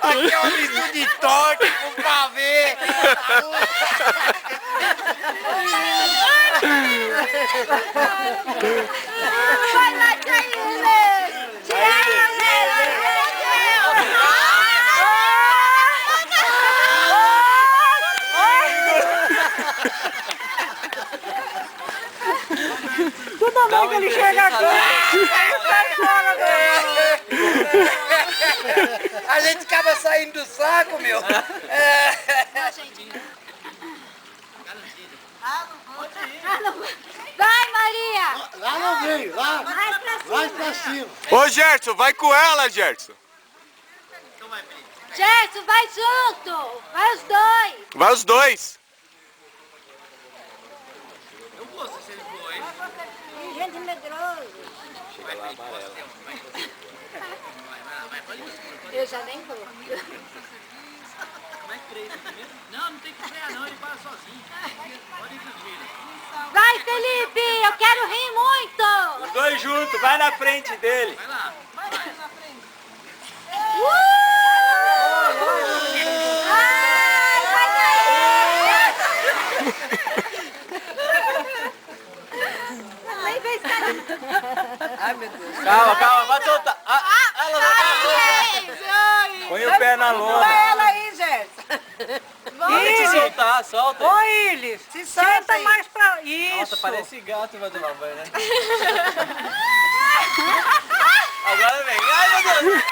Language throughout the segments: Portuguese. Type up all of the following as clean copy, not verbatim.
Aqui é uma mistura de torta com pavê. Vai lá, Caíle! Tira tudo bem que ele chega aqui. A gente acaba saindo do saco, meu. Vai, Maria! Lá no meio, lá. Mais Pra cima. Ô Gerson, vai com ela, Gerson. Gerson, vai junto! Vai os dois! Vai os dois. Eu gosto se ele for, hein? Gente medroso. Eu já nem vou. Não tem que frear não, ele para sozinho. Pode ir tranquilo. Vai, Felipe! Eu quero rir muito! Os dois juntos, vai na frente dele. Vai lá. Ai, vai cair! Nem fez cara. Ai, meu Deus. Calma, calma, vai soltar. Ela vai. Põe o pé na lona. Ela aí, Gerson. Tem que soltar, solta. Ô, Ilis, senta mais pra... Isso. Nossa, parece gato vai tomar banho, né? Agora vem. Ai, meu Deus.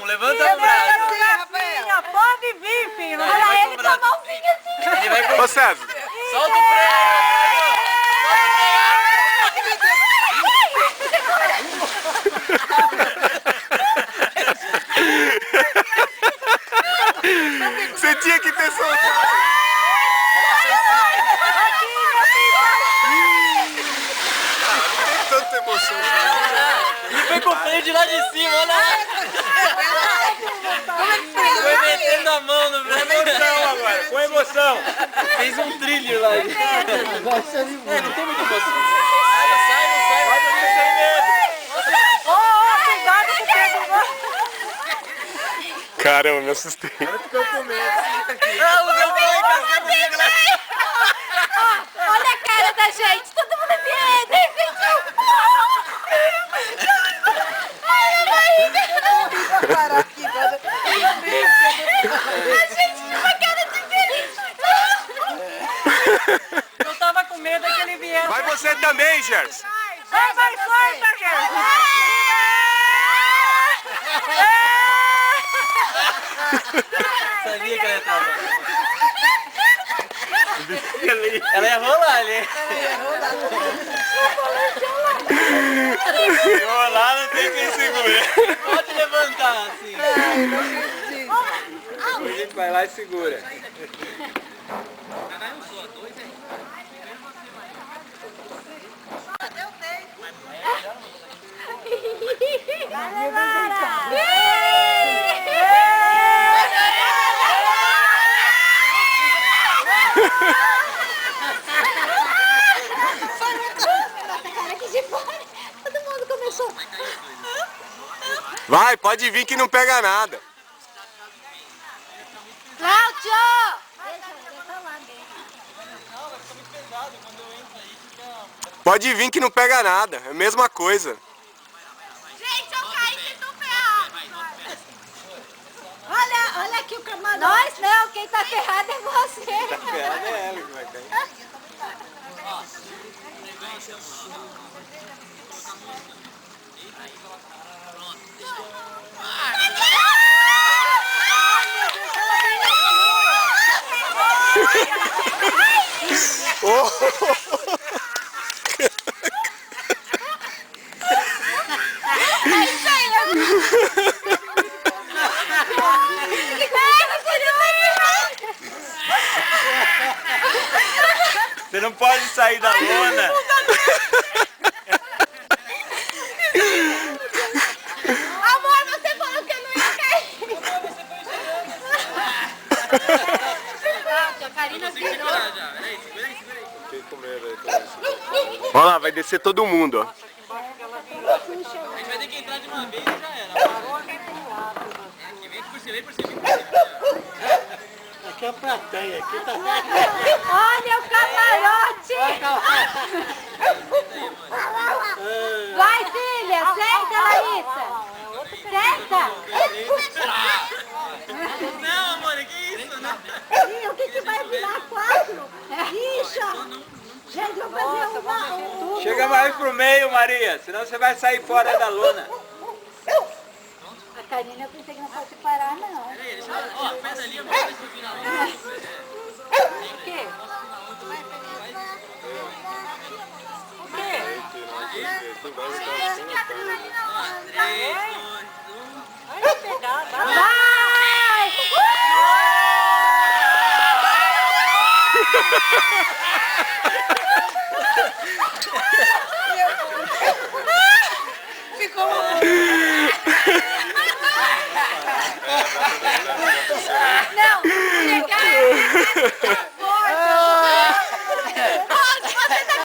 Levanta um braço. Filha, pode vir, filho. Vai, Olha vai ele com o com a braço. mãozinha assim. Ele vai com... Ô César, Solta o freio. você tinha que ter soltado. Não tem tanta emoção. Ele foi com o freio de lá de cima, olha lá. Foi metendo a mão no freio. Com emoção agora, com emoção. Fez um trilho lá. Vai ser de boa. Não tem muita emoção. Sai. Vai você sem medo. Cuidado com o pé. Caramba, me assustei. Ficou com medo. Ah, o meu pai cascando lá. Olha a cara da gente. Todo mundo é nem sentiu. Ai, a barriga. Parar aqui, A gente tinha uma cara diferente. eu tava com medo que ele viesse. Vai você também, Gerson. Vai, solta, Gerson. Sabia que ela ia travar. Ela ia rolar ali. Rolar não tem quem segura. Pode levantar assim. A gente vai lá e segura. Vai, Lara. Todo mundo começou. Vai, pode vir que não pega nada. Cláudio! Pode vir que não pega nada. É a mesma coisa. Gente, eu caí que tô ferrado. Olha aqui o camarão. Nós não, quem tá ferrado é você. Ferrada é ela que vai cair. É isso aí. Você não pode sair da lona. Amor, você falou que eu não ia cair. A Karina virou. Olha lá, vai descer todo mundo, ó. A gente vai ter que entrar de uma vez e já era. a plateia aqui, tá Olha o camarote. Vai, filha. Senta, Larissa. Senta. Não, amor, que isso? Não. Ih, o que vai virar 4? Rixa. Gente, eu vou fazer uma... Chega mais pro meio, Maria, senão você vai sair fora da lona. A Karina eu pensei que não fosse parar, não. Ó, faz ali, amor, deixa eu virar lá. O quê? O quê? Vai pegar, vai. Vai! Ficou